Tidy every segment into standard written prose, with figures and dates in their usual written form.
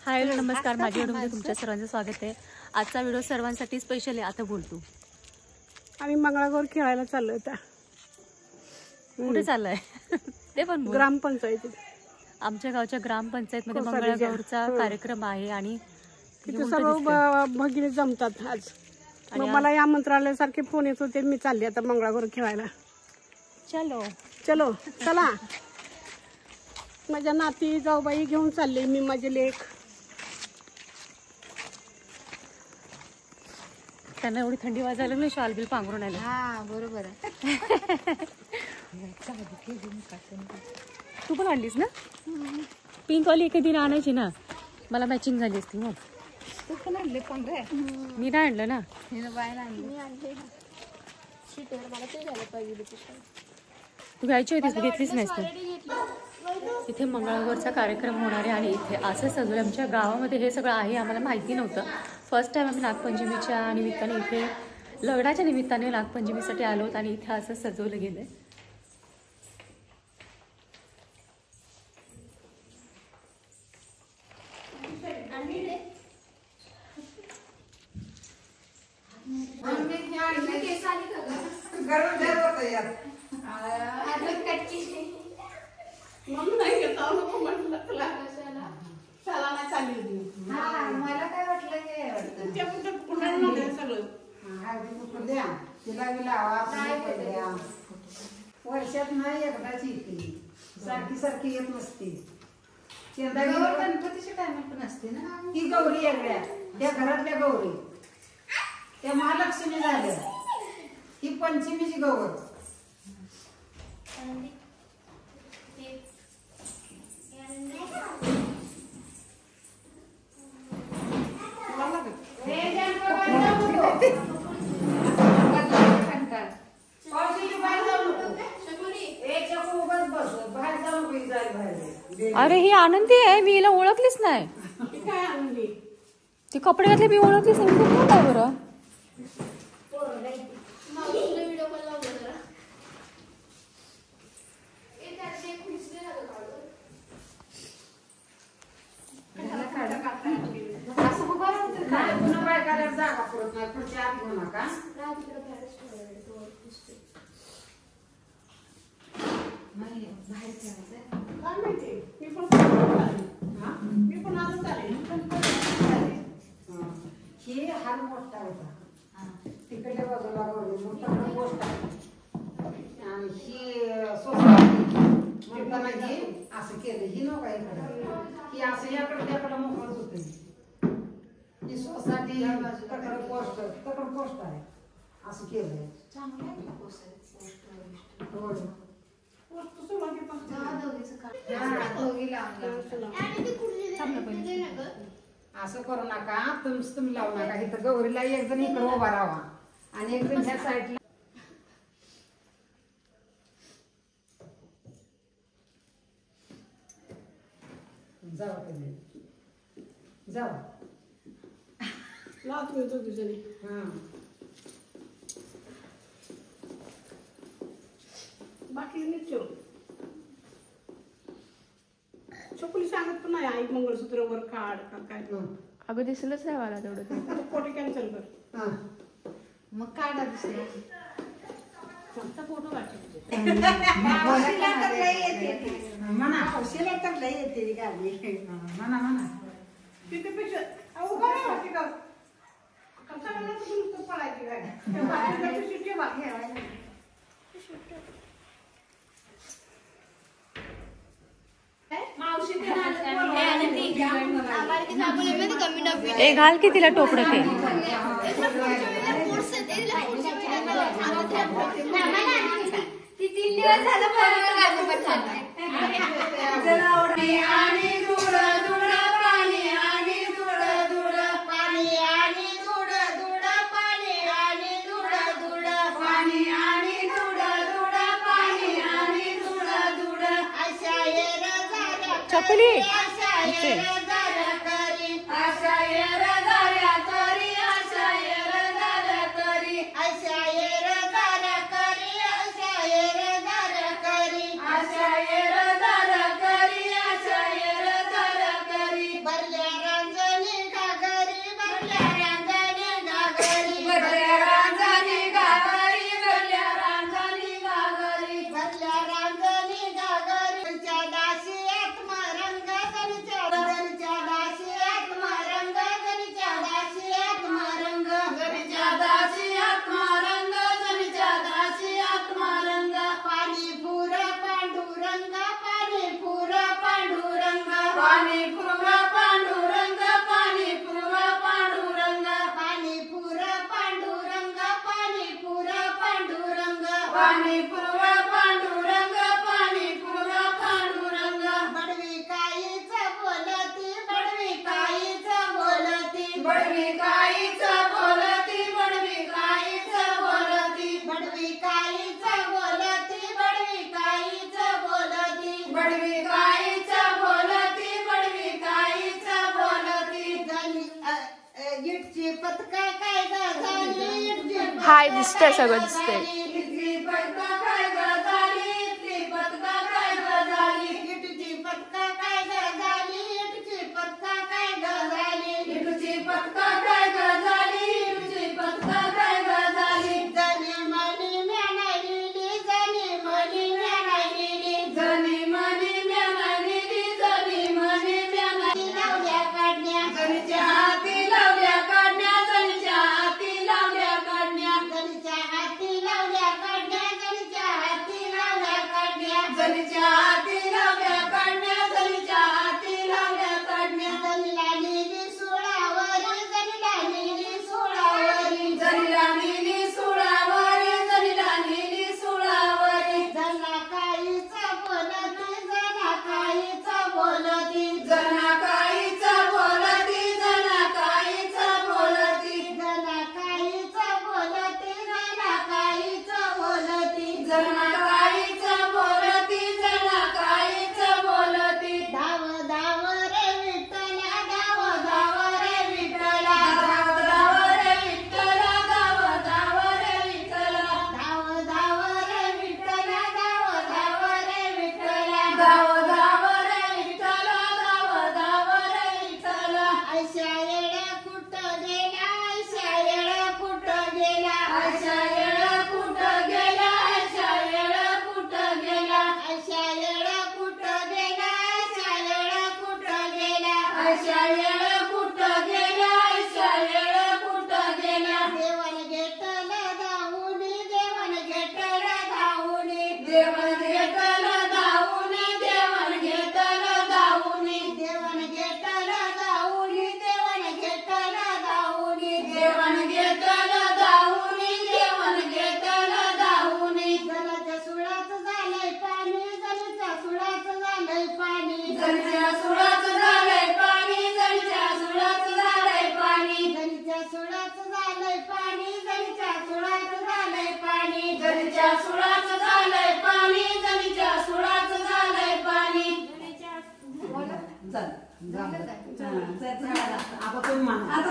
हाय नमस्कार, माझ्या व्हिडिओमध्ये तुमच्या सर्वांचं स्वागत आहे। आजचा व्हिडिओ सर्वांसाठी स्पेशल आहे। आता बोलतो आम्ही मंगळागौर खेळायला चाललो होता। कुठे चाललाय ते पण ग्रामपंचायतीत, आमच्या गावच्या ग्रामपंचायतमध्ये मंगळागौरचा कार्यक्रम आहे आणि तिथे सर्व भगिनी जमतात आज। मग मला या मंत्रालयासारखे फोन येत होते, मी चालली आता मंगळागौर खेळायला। चलो चलो चला, माझ्या नाती जाऊबाई घेऊन चालले मी, माझे लेक। त्यांना एवढी थंडी वाजायला लागली, शॉल बिल पांघरून आले। हा बरोबर आहे। तू पण आणलीस ना पिंक वाली? एखादी आणायची ना, मला मॅचिंग झाली असती। मग तू पण आणले पण रे? मी नाही आणलं ना, बायला आणले। मला ते झालं पाहिजे, तू घ्यायची होतीस, घेतलीच नाहीस तू। इथे मंगळागौरचा कार्यक्रम होणार आहे आणि इथे असं सगळं आमच्या गावामध्ये हे सगळं आहे, आम्हाला माहिती नव्हतं। फर्स्ट टाइम आम्ही नागपंचमीच्या निमित्ताने इथे लग्नाच्या निमित्ताने नागपंचमीसाठी आलो होतो आणि इथे असं सजवलं गेलंय। मला काय वाटलं वर्षात नाही एकदाच येते, सारखी सारखी येत नसते। गणपतीच्या टायमात पण असते ना ती गौरी वेगळ्या, त्या घरातल्या गौरी त्या महालक्ष्मी झाल्या, ही पंचमीची गौर। अरे ही आनंदी आहे, मी हिला ओळखलीच नाही। ती कपडे घातले, मी ओळखलीच नाही। काय बरं जागा पडत नाही, पुढच्या आत घेऊ नका। हे हार मोठा होता, तिकडल्या बाजूला मोठा पोस्ट आहे आणि ही सोसायटी म्हणताना हे असं केलं। ही नको इकडे, ही असं याकडे त्याकडे मोकळच होते। ही सोसायटी तकडे पोस्ट, तकडे पोस्ट आहे, असं केलंय। चांगलं आहे ना पोस्ट? असं करू नका, तुम्ही लावू नका। इथं गौरीला एक जण इकडे उभा राहा आणि एक जण ह्या साईडला। जावा तुम्ही, जावा लावतो येतो तुझ्याने। बाकी नीट ठेव। छोकुली सांगत पण नाही आई मंगळसूत्र वर काढ का काय। अगं दिसलंच नाही मला तेवढं, फोटो कॅन्सल कर। मग काढा दुसऱ्या फोटो काढ। म्हणा हौशीला तर लई येते गाडी, म्हणा म्हणा तिथे पेक्षा उभा राहायची का? कसा नुसतं पळायची गाडी, शिट्टी बाकी आहे। ए घाल की तिला टोपडं ते। चपली पाणी पुरवा पांडुरंग पाणी पुरवा पांडुरंग बडवी काहीच बोलती बडवी काहीच बोलती बडवी काहीच बोलती बडवी काहीच बोलती बडवी काहीच बोलती बडवी काहीच बोलती बडवी काहीच बोलती बडवी काहीच बोलती इटची पतका काय झाली हाय दिसतंय सगळं दिसतंय इटली पतका काय झाली इटली पतका काय झाली इटची पतका काय झाली इटची पतका काय झाली इटची पतका काय झाली इटची पतका काय झाली जनी मनी म्यानाईली जनी मनी म्यानाईली जनी मनी म्यानाईली जनी मनी म्यानाईली लावल्या काढण्या जनीच्या हाती लावल्या काढण्या जनीच्या हाती लावल्या काढण्या जनीच्या हाती लावल्या काढण्या जनीच्या हाती लावल्या काढण्या जनीच्या हाती लावल्या काढण्या जनीच्या हाती लावल्या काढण्या जनीला नेली सोळावरी जनीला नेली सोळावरी जनीला नेली सोळावरी जनीला नेली सोळावरी जना काहीच बोलती जना काहीच बोलती जना काहीच बोलती जना काहीच बोलती जना काहीच बोलती जना काहीच बोलती जना काहीच बोलती जना काहीच बोलती धाव धाव रे विठ्ठला धाव धाव रे विठ्ठला धाव धाव रे विठ्ठला धाव धाव रे विठ्ठला धाव धाव रे विठ्ठला धाव धाव रे विठ्ठला धाव धाव रे विठ्ठला धाव धाव रे विठ्ठला ऐशा येड्या कुठं गेला ऐशा येड्या कुठं गेला ऐशा येड्या कुठं गेला ऐशा येड्या कुठं गेला ऐशा येड्या कुठं गेला ऐशा येड्या कुठं गेला ऐशा येड्या कुठं गेला ऐशा येड्या कुठं गेला देवन घेतलं धावूनी देवन घेतलं धावूनी देवन घेतलं धावूनी देवन घेतलं धावूनी देवन घेतलं धावूनी देवन घेतलं धावूनी देवन घेतलं धावूनी देवन घेतलं धावूनी जनाच्या सुळाचं झालंय पाणी जनाच्या सुळाचं झालंय पाणी जनाच्या सुळाचं झालंय पाणी जनाच्या सुळाचं झालंय पाणी जनाच्या सुळाचं झालंय पाणी जनाच्या सुळाचं झालंय पाणी जनाच्या सुळाचं झालंय पाणी जनाच्या सुळाचं झालंय पाणी आता तुम्ही म्हणा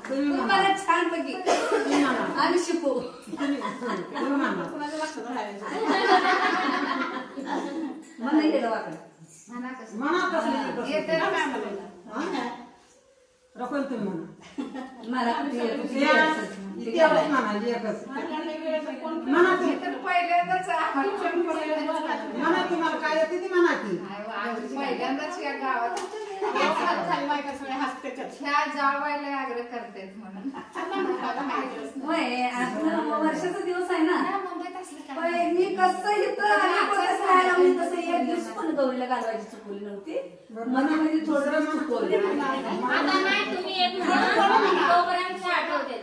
तुम्ही म्हणा छानपैकी तुम्ही म्हणा आम्ही शिकू तुम्ही म्हणा म्हणा गेलं वाकडं म्हणा कसं रकोल तुम्ही म्हणा मला इतिहास म्हणा एकच म्हणा पहिल्यांदाच म्हणा तुम्हाला काय येते ती म्हणा की पहिल्यांदाच या गावात ह्या जावायला आग्रह करतेत म्हणून वर्षाचा दिवस आहे ना मुंबईत असलं मी कसं इथं राहायला मी तसं एक दिवस पण गौरीला घालवायची चुकवली नव्हती मनामध्ये थोडं चुकवली आता नाही तुम्ही एक तोपर्यंत आठवते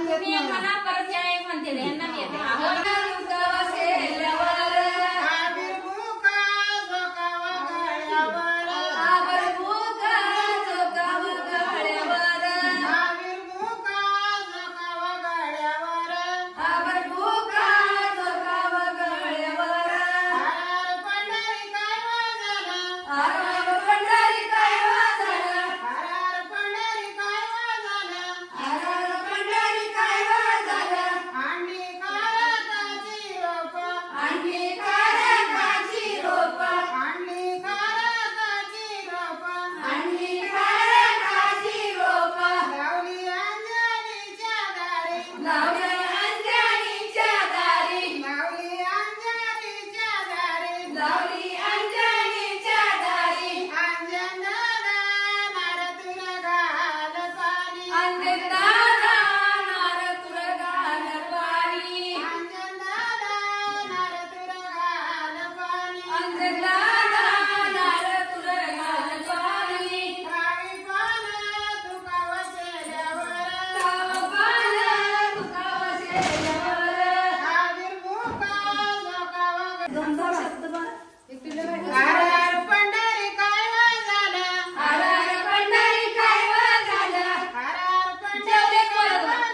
तुम्ही एक म्हणा परत या एक म्हणते यांना मी येते दोनदा शब्द बघ. हर हर पंढरी काय झालं, हर हर पंढरी काय झालं, हर हर पंढरी काय झालं,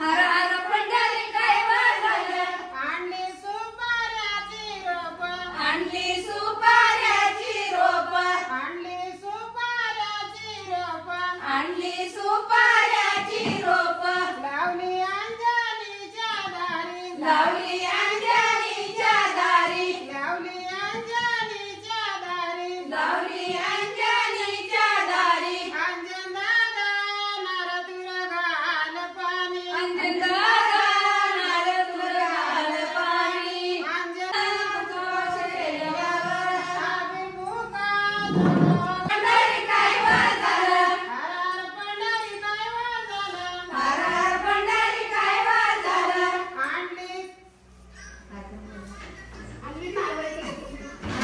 हर हर पंढरी काय झालं. आणली सुपाऱ्याची रोप, आणली सुपाऱ्याची रोप, आणली सुपाऱ्याची रोप, आणली सुपाऱ्याची रोप, लावली अंजनीच्या दारी, लावली अंजनीच्या दारी, लावली अंजनीच्या दारी, लावली अंजनीच्या दारी. अंजन दादा नरतुर घाल पाणी, अंजन दादा नारदुर घाल पाणी. अंजन शेल्यावर अभिमुखा पंढरी काय झालं, हर पंढरी काय झालं, हर हर पंढरी काय झालं.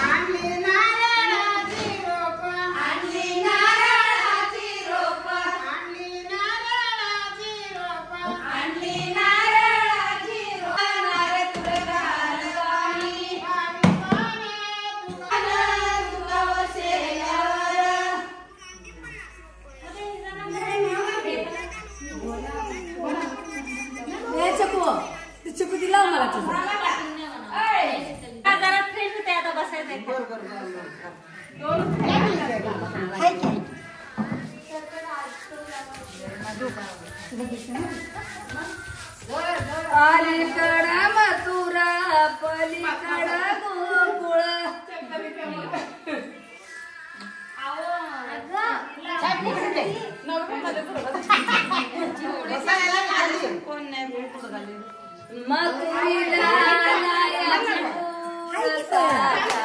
आणली नारळाची रोप, आणली नारळाची रोप, आणली नारळाची रोप, आणली नारळाची रोप. नारदुर घाल पाणी. तुका शेल्यावर ए चकू ती चकू दिला मला तुझं. जरा फ्रेश होते आता बसायचं. अलीकड मथुरा पलीकड गोकुळ. मथुरीला लाया पूर सारा.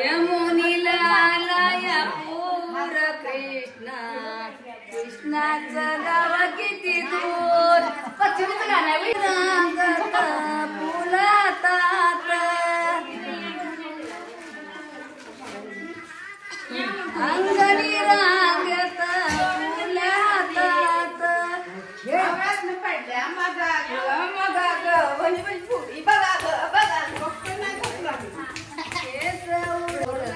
यमुनीला लाया पूर कृष्णा. कृष्णाचं गाव किती दूर. पश्चिमीचं गाणं आहे बाई. रांगत फुलतात, अंगणी रांगत फुलतात. मगा ग वही वही फुली बघा ग बघा. केस उडत.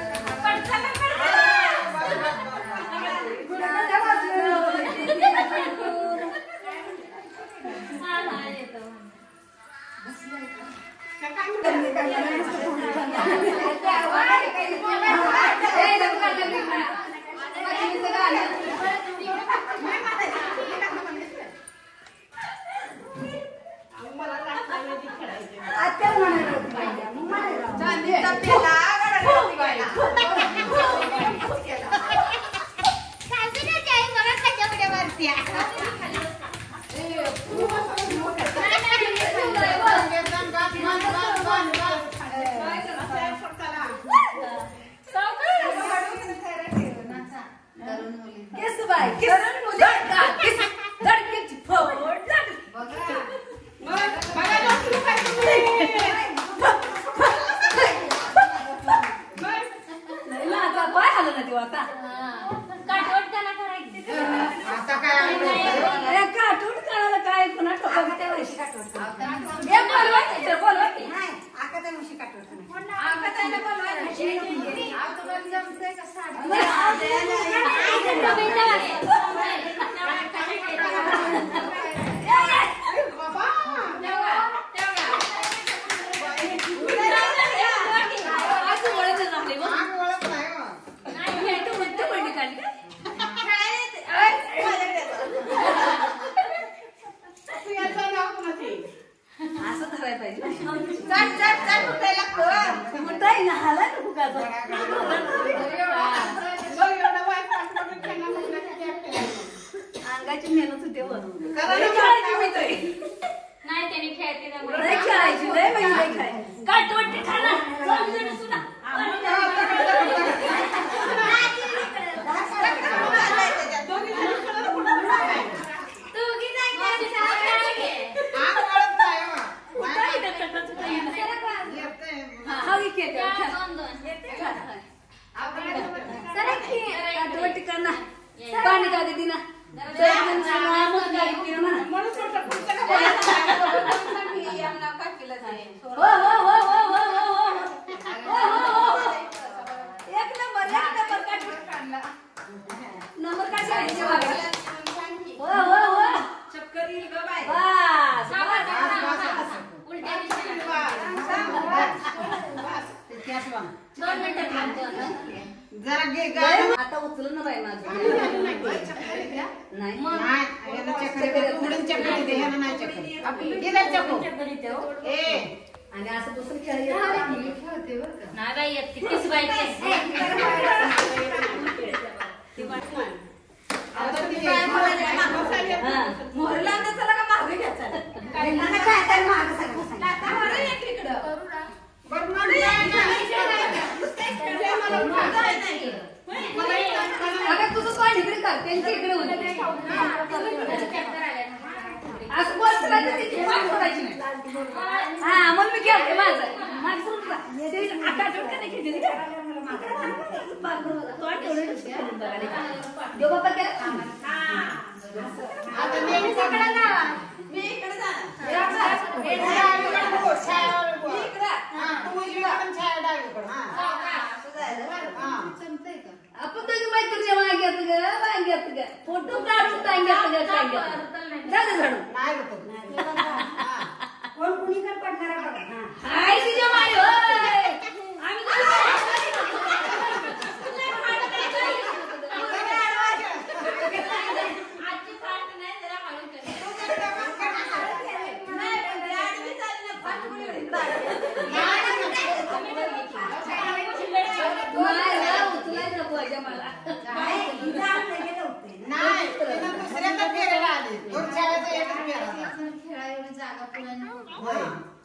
अंगाची मेहनत होते वर. नाही त्याने खेळते लय खेळायची लय म्हणजे लय खेळायची. काटवट खाना सुद्धा आग वळत नाही हो. येते आठवटी करणार पाणी का देते ना एक नंबर नंबर काढायचे चक्कर येईल ग बाय आता उचल ना बाई माझं नाही आणि असं दुसरं खेळ नाही बाई येत तिथेच बाईचे मोहरला चला का मागे घ्यायचा तुझं काय इकडे कर त्यांच्या इकडे असं बोलायची नाही हा मग मी खेळते माझं आकाशवर का नाही खेळते आपण तुझी मैत्रीच्या वांग्यात ग फोटो काढून झालं झाडू कोण कुणीकडे पडणार हाय तिच्या माय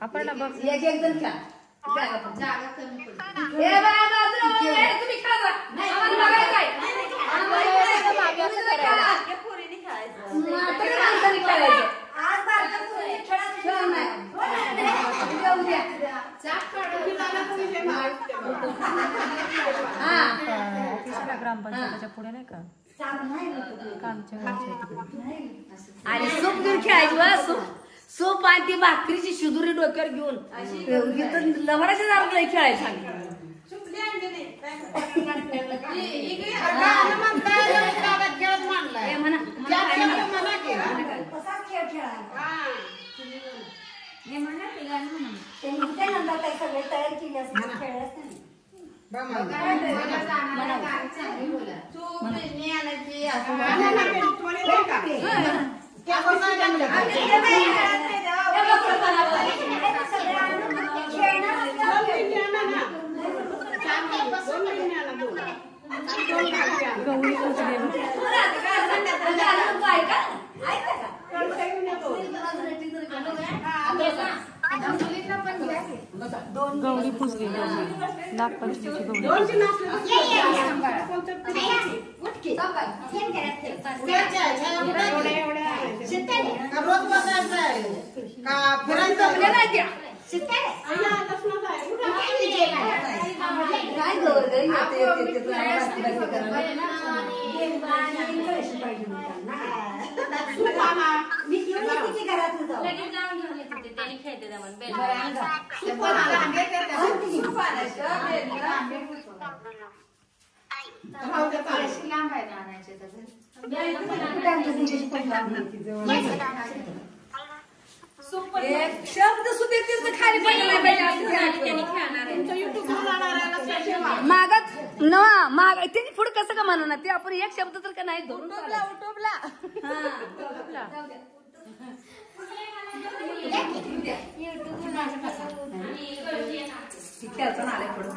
आपण बघ एक जण खेळा जागा कमी पडते ए बाय बाजूला तुम्ही खेळा आम्हाला बघायचं काय पोरीने खेळायचं म्हातारी माणसाने खेळायचं आज बारक्या पोरीने खेळायचं नाही उद्या चाप काढून तिसऱ्या ग्रामपंचायतीच्या पुढे नाही का कामच्या आणि सूप घेऊन खेळायची वा सूप आणि ती भाकरीची शिदुरी डोक्यावर घेऊन इथं लवडाच्या दारात नाही खेळायचं सगळे तयार केली असते खेळायच गौरी पुजली नागपंचमीची गौरी त्यांनी खेळते लांब आहे ना आणायचे शब्द सुद्धा खाली मागच न माग त्यांनी पुढे कसं का म्हणा ते आपण एक शब्द तर का नाही धरून आले पुढं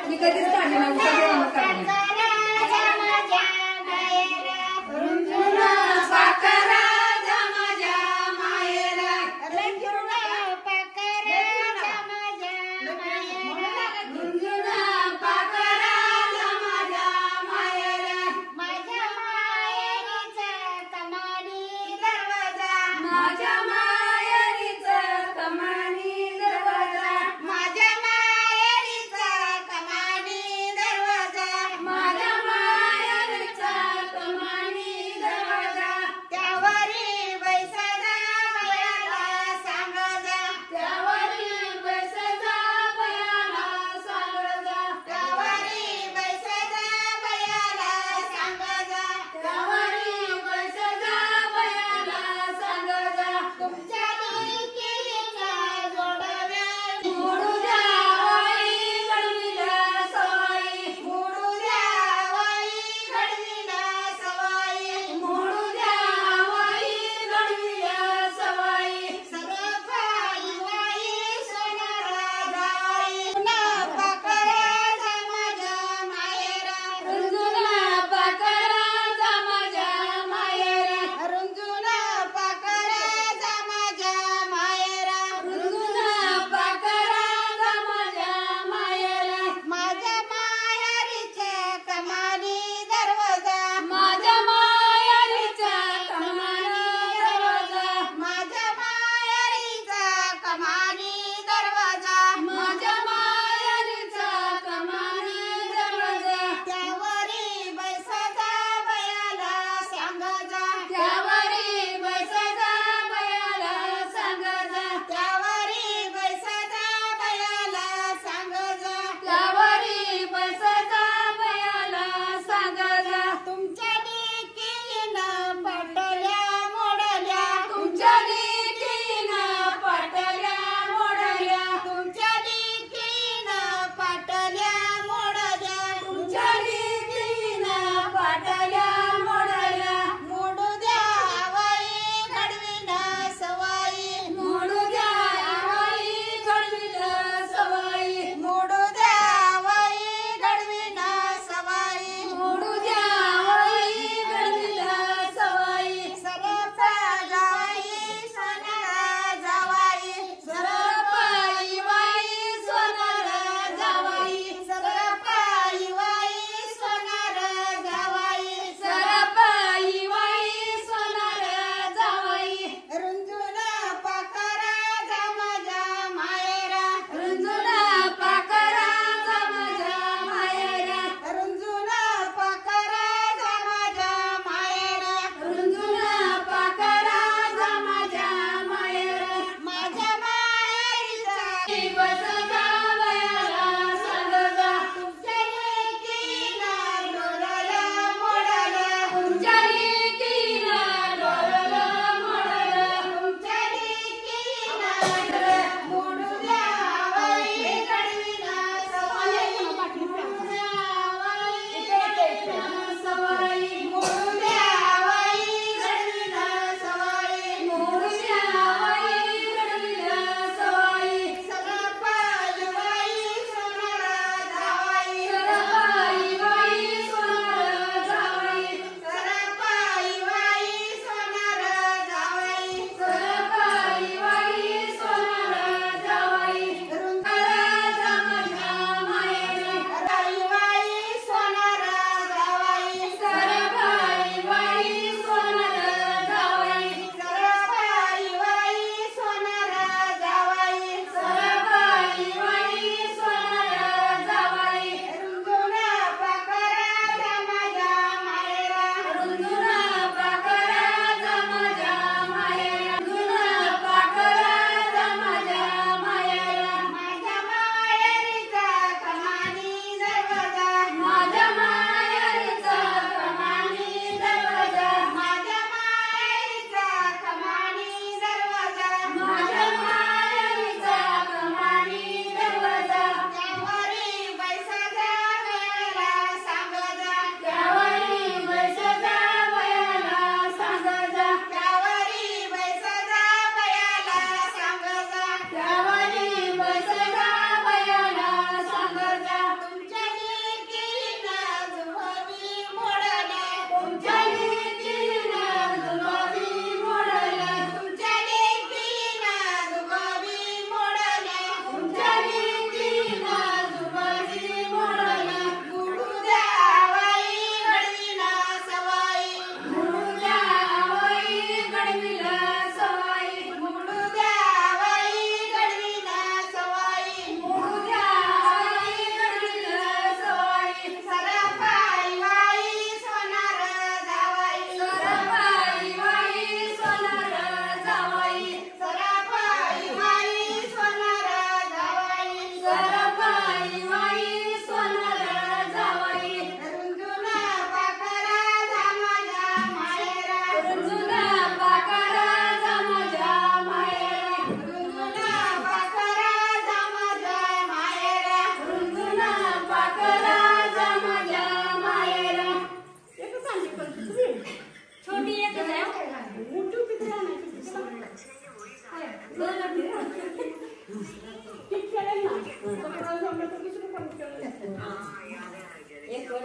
मी कधीच माझ्या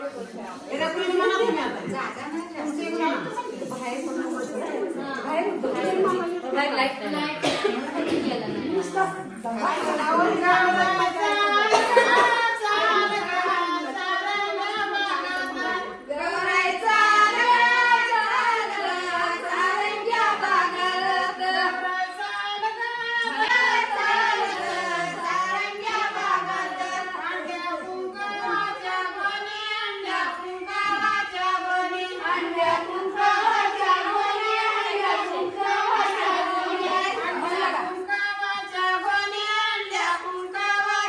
एका कुणी म्हणा तुम्ही आता तुमचं एक म्हणा. कुंकावाच्या गोणी अंड्या कुंकावा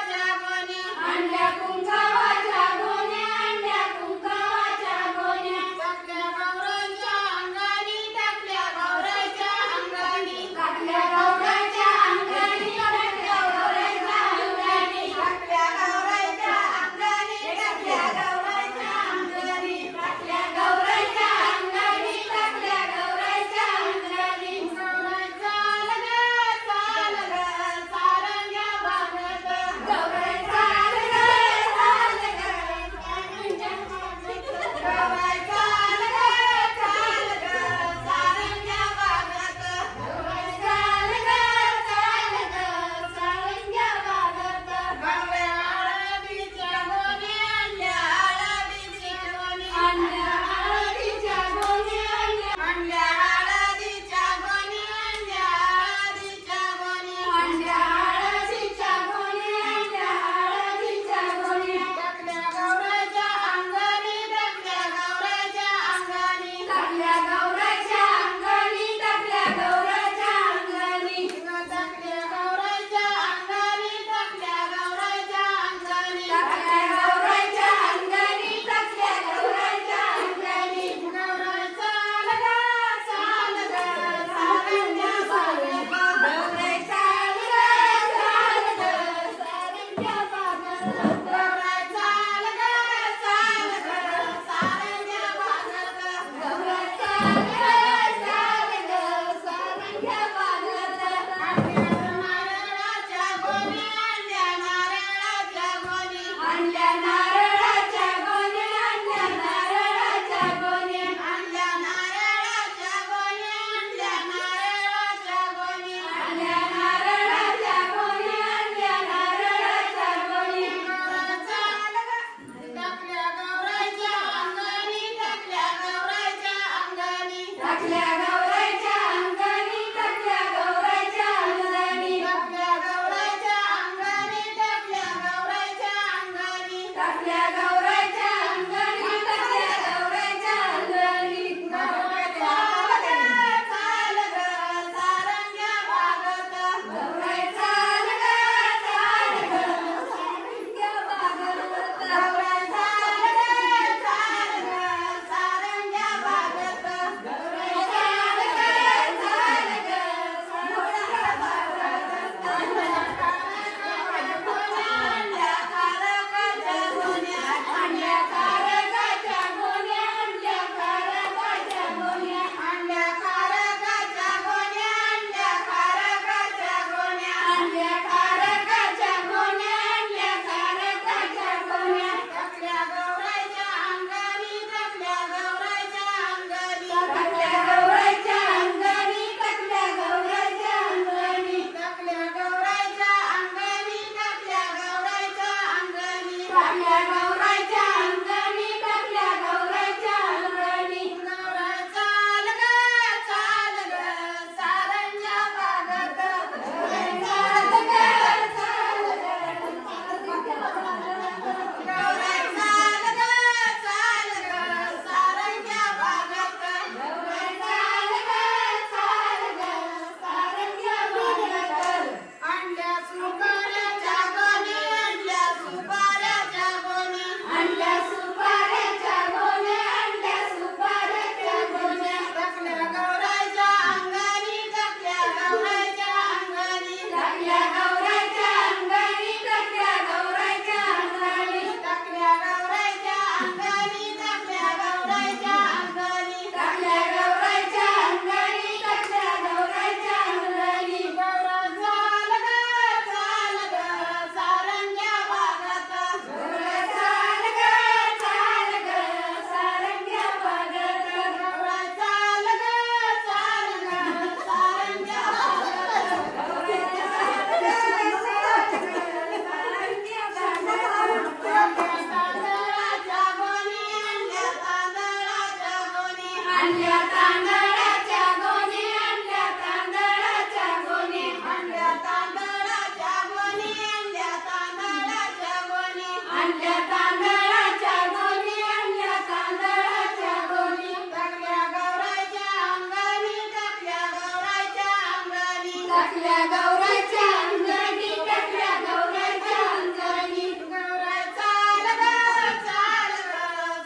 टाकल्या गौराच्या अंगणी टाकल्या गौराच्या अंगणी गौराई चाल ग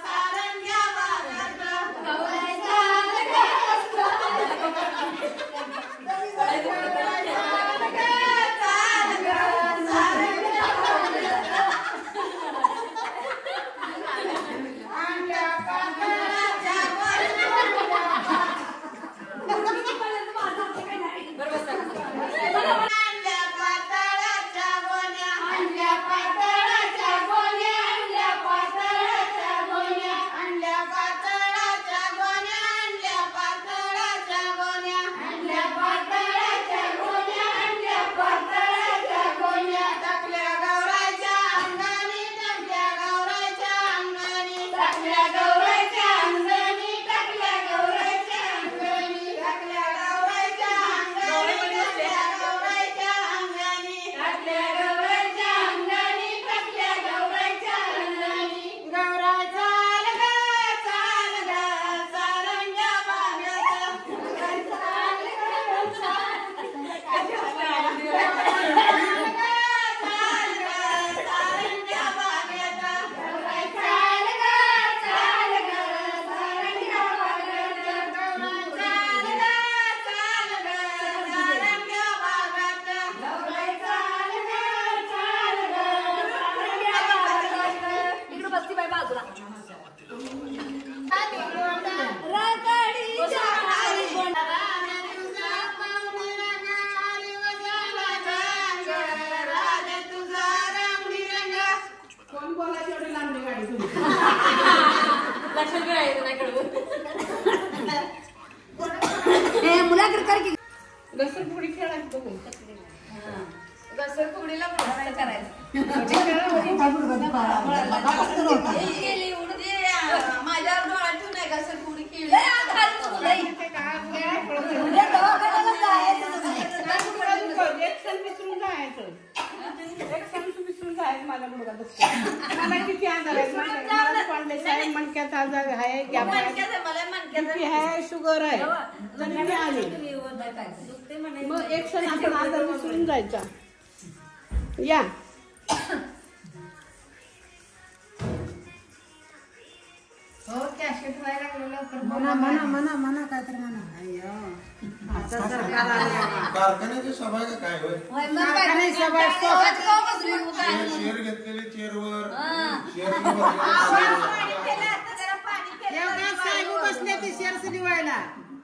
सारंग्या वाजत गौराई चाल ग मुलाकडे कर की घसरपुडी खेळायची बघू घसरपुडीला करायचं माझ्यावर डोळा ठेवून आहे घसरपुडी खेळली एक सण विसरून जायचं माझा मुलगा दुखतो मला किती आजार आहे मला पांडेच आहे मणक्याचा आजार आहे किती आहे शुगर आहे तरी मी आले मग एक सण आपण आजार विसरून जायचा या म्हणा काहीतरी म्हणा कारखान्याची सभा का काय होय शेअर घेतलेले चेअरवर बसले ते शेअर्स निवायला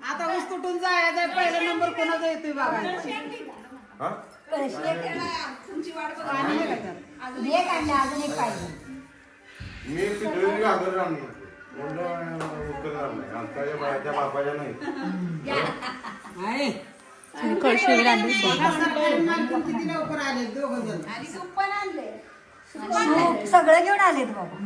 आता ऊस तुटून जायचं पहिला नंबर कोणाचा येतोय बघायला अजून एक आणलं अजून एक पाहिजे मी पिठळी घागर राहणार बाळाच्या बापाच्या नाही किती लवकर आले दोघ जण सगळं घेऊन आलेत बाबा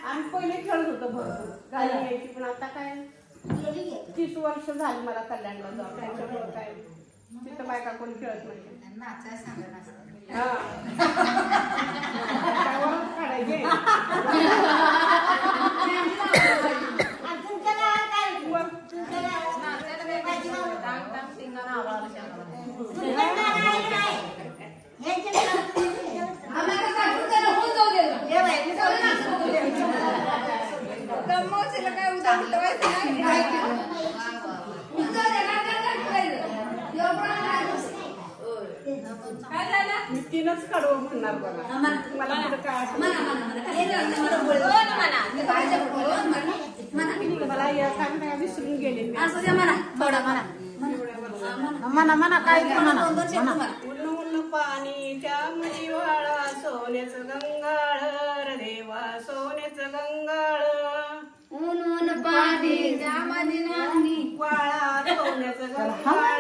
आम्ही पहिले खेळत होतो भरपूर गाडी यायची, पण आता काय 30 वर्ष झाली मला कल्याणला जाऊन. त्याच्यामुळे काय तिथं बायका कोणी खेळत नाही. काढायचे मी 3च कडवं म्हणणार बघा. मला कुठं काय मला या काय विसरून गेले. म्हणा काय उन्ह पाणी त्यामध्ये वाळा सोन्याचं गंगाळ देवा सोन्याचं गंगाळ. ऊन पाणी त्यामध्ये नानी वाळा सोन्याचं गंगाळ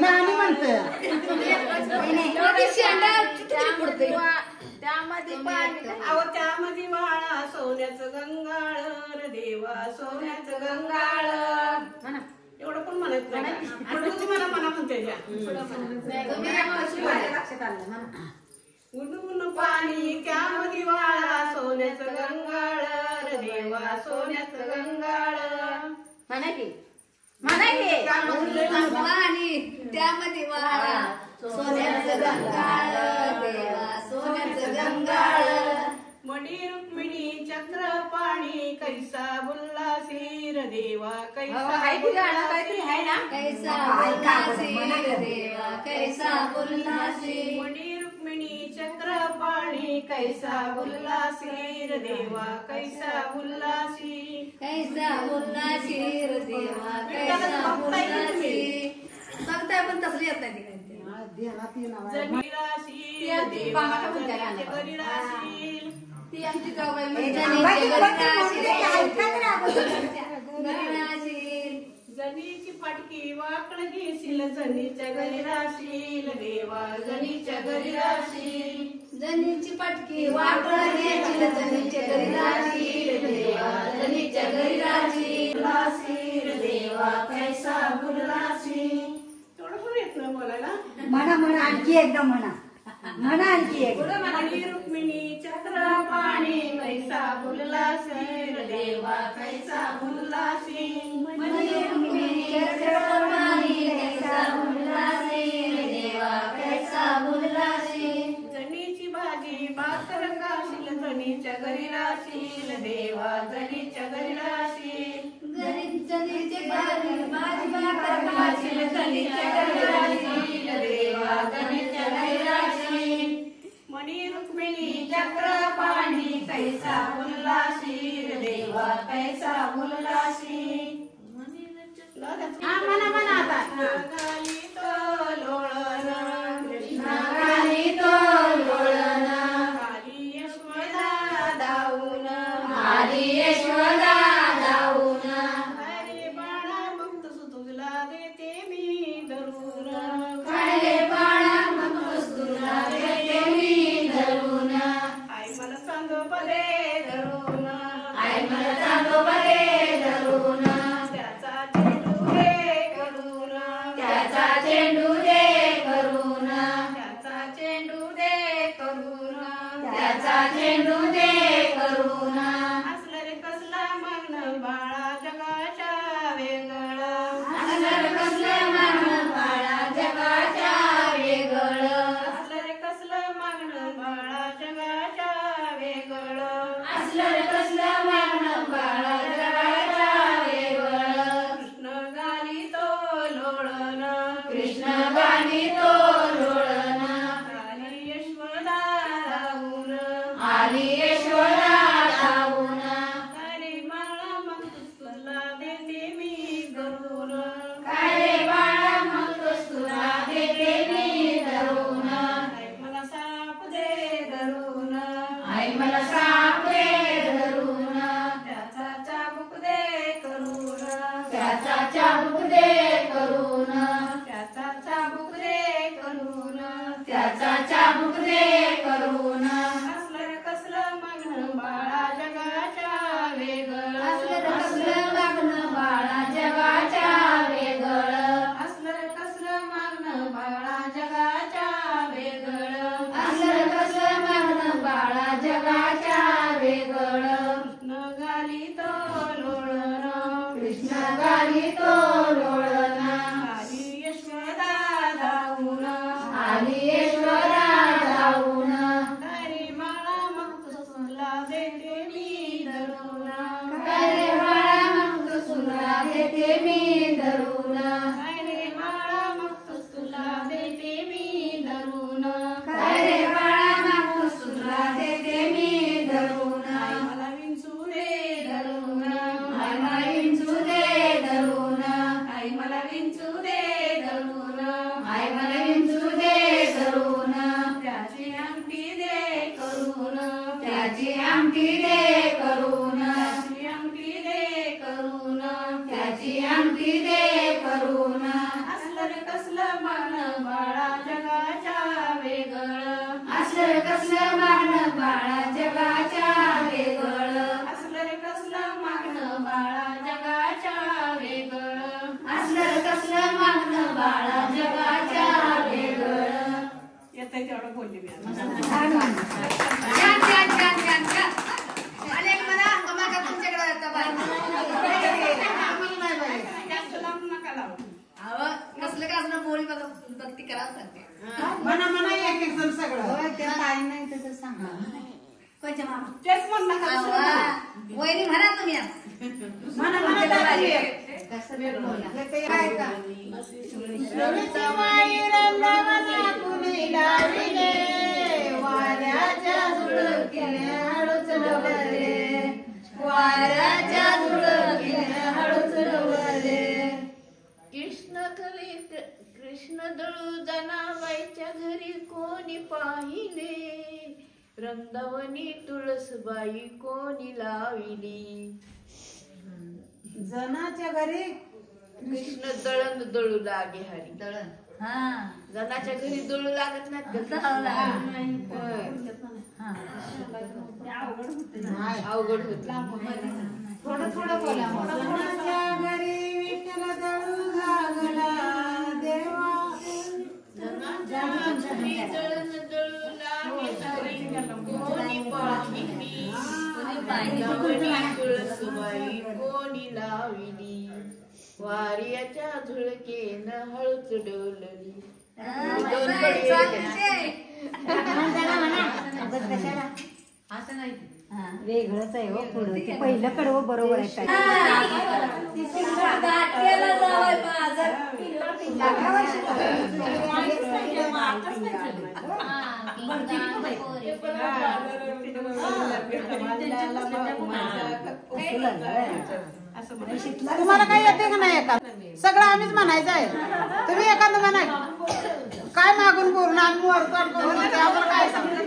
नानी म्हणते त्यामध्ये पाणी अहो त्यामध्ये वाळा सोन्याचं गंगाळ देवा सोन्याचं गंगाळ. एवढं पण म्हणत नाही. मला म्हणा म्हणते ऊन पाणी त्यामध्ये वाळा सोन्याचं गंगाळ देवा सोन्याचं गंगाळ. म्हणा की पाणी त्यामध्ये वाळा सोन्याचं गंगाळ देवा सोन्याचं गंगाळ. मणी रुक्मिणी चक्र पाणी कैसा बुल्लासीर देवा कैसा कैसा उल्हासीर देवा कैसा उल्हासीर. मणी रुक्मिणी चक्र पाणी कैसा बुल्लासीर देवा कैसा बुल्लासी. कैसा उल्हासीर देवा कैसा उल्हासीर. बघताय पण तसली येत नाही जनीराशील देवा जनीच्या घरी राशील. ती आमची जाऊबाई जनीची पाटकी वाकड घेशील जनीच्या घरी राशील देवा जनीच्या घरी राशील. जनीची पटकी वाकड घेशील जनीच्या घरी राशील देवा जनीच्या घरी राशील. बुल्लासीर देवा कैसा बुल्लासी. थोडं पण येत ना बोलायला. म्हणा आणखी एकदा म्हणा आणखी एक. मणी रुक्मिणी चक्र पाणी कैसा बुल्लासीर देवा कैसा बुल्लासी. जनीची भाजी भाकर काशील जनीच्या घरी राशील देवा जनीच्या घरी राशील. जनीची भाजी भाकर काशील जनीच्या घरी राशील देवा जनीच्या घरी राशील. मणी रुक्मिणी चक्र पाणी कैसा बुल्लासीर देवा कैसा बुल्लासी. म्हणा आता. गाली तो लोळण कृष्णा गाली तो लोळण आली यशोदा दाऊन आली यशोदा दाऊन. अरे बाळा मग तुला देते मी धरून. अरे बाळा मग तुला देते मी धरून. आई मला चांदोबा दे धरून. आई मला चांदोबा दे धरून. त्याचा चेंडू रे करून. त्याचा जगाचा चाबूक दे करून असलं कसलं मागणं बाळा जगाच्या वेगळं असलं कसलं मागणं बाळा जगाच्या वेगळं असलं कसलं मागणं बाळा जगाच्या वेगळं असलं कसलं मागणं बाळा जगाच्या वेगळं कृष्ण गाली तो लोळण कृष्ण गाली तो लोळण आली यशोदा धावून आली यशोदा धावून हरी माळा मग तुला देते मी धरून अरे बाळा मग तुला देते मी धरून हरी माळा मग तुला देते मी धरून अरे बाळा मग तुला देते मी धरून मला विंचू दे धरून आई मला विंचू दे धरून आई मला विंचू दे धरून आई मला विंचू दे धरून त्याची अंगठी दे करून त्याची आमटी दे करून त्याची अंगठी दे करून त्याची आमटी दे करून असलं रे कसलं मान बाळा जगाच्या वेगळं असलं कसलं मागणं बाळा जगाच्या वेगळं असलं रे कसलं मागणं बाळा जगाच्या वेगळं असलं कसलं मागणं बाळा जगाच्या वेगळं येतंय तेवढं बोलली मी आता. छान छान छान छान छान आणि एक म्हणा आम्हाला का तुमच्याकडे येतं बाई आम्हाला नाही बाई. जास्त लांब नका लावू. अहो कसलं का असणं पोळी बघा भक्ती करावं सांगते म्हणा म्हणा एक एक जण सगळं कोणच्या मामा तेच म्हण नका दुसरं म्हणा. अहो, वहिनी म्हणा तुम्ही आता. म्हणा म्हणा दादाजी. रविवारी रंगवला कुणी लाविले, वाऱ्याच्या झुळकीने हळूच डोलले, वाऱ्याच्या झुळकीने हळूच डोलले. कृष्ण दळू जनाबाईच्या घरी कोणी पाहिले, वृंदावनी तुळसबाई कोणी लाविली. जनाच्या घरी कृष्ण दळण दळू लागे हरी. दळण हा जनाच्या घरी दळू लागत नाहीत का? अवघड होत. थोडं थोडं बोला. जनाच्या घरी विठ्ठल दळू लागला देवा. दळण दळू लागे हरी कोणी पाहिली, वृंदावनी तुळसबाई कोणी लाविली. वाऱ्याच्या झुळकेनं हळूच डोलली. दोन कडी असं नाही वेगळंच आहे हो पुढं ते पहिलं कडवं बरोबर आहे काय तुम्हाला काही येते का नाही एका सगळं आम्हीच म्हणायचं आहे. तुम्ही एखादं म्हणा काय मागून पूर्ण आम्ही वरचढ करून आम्हाला काय सांगतो.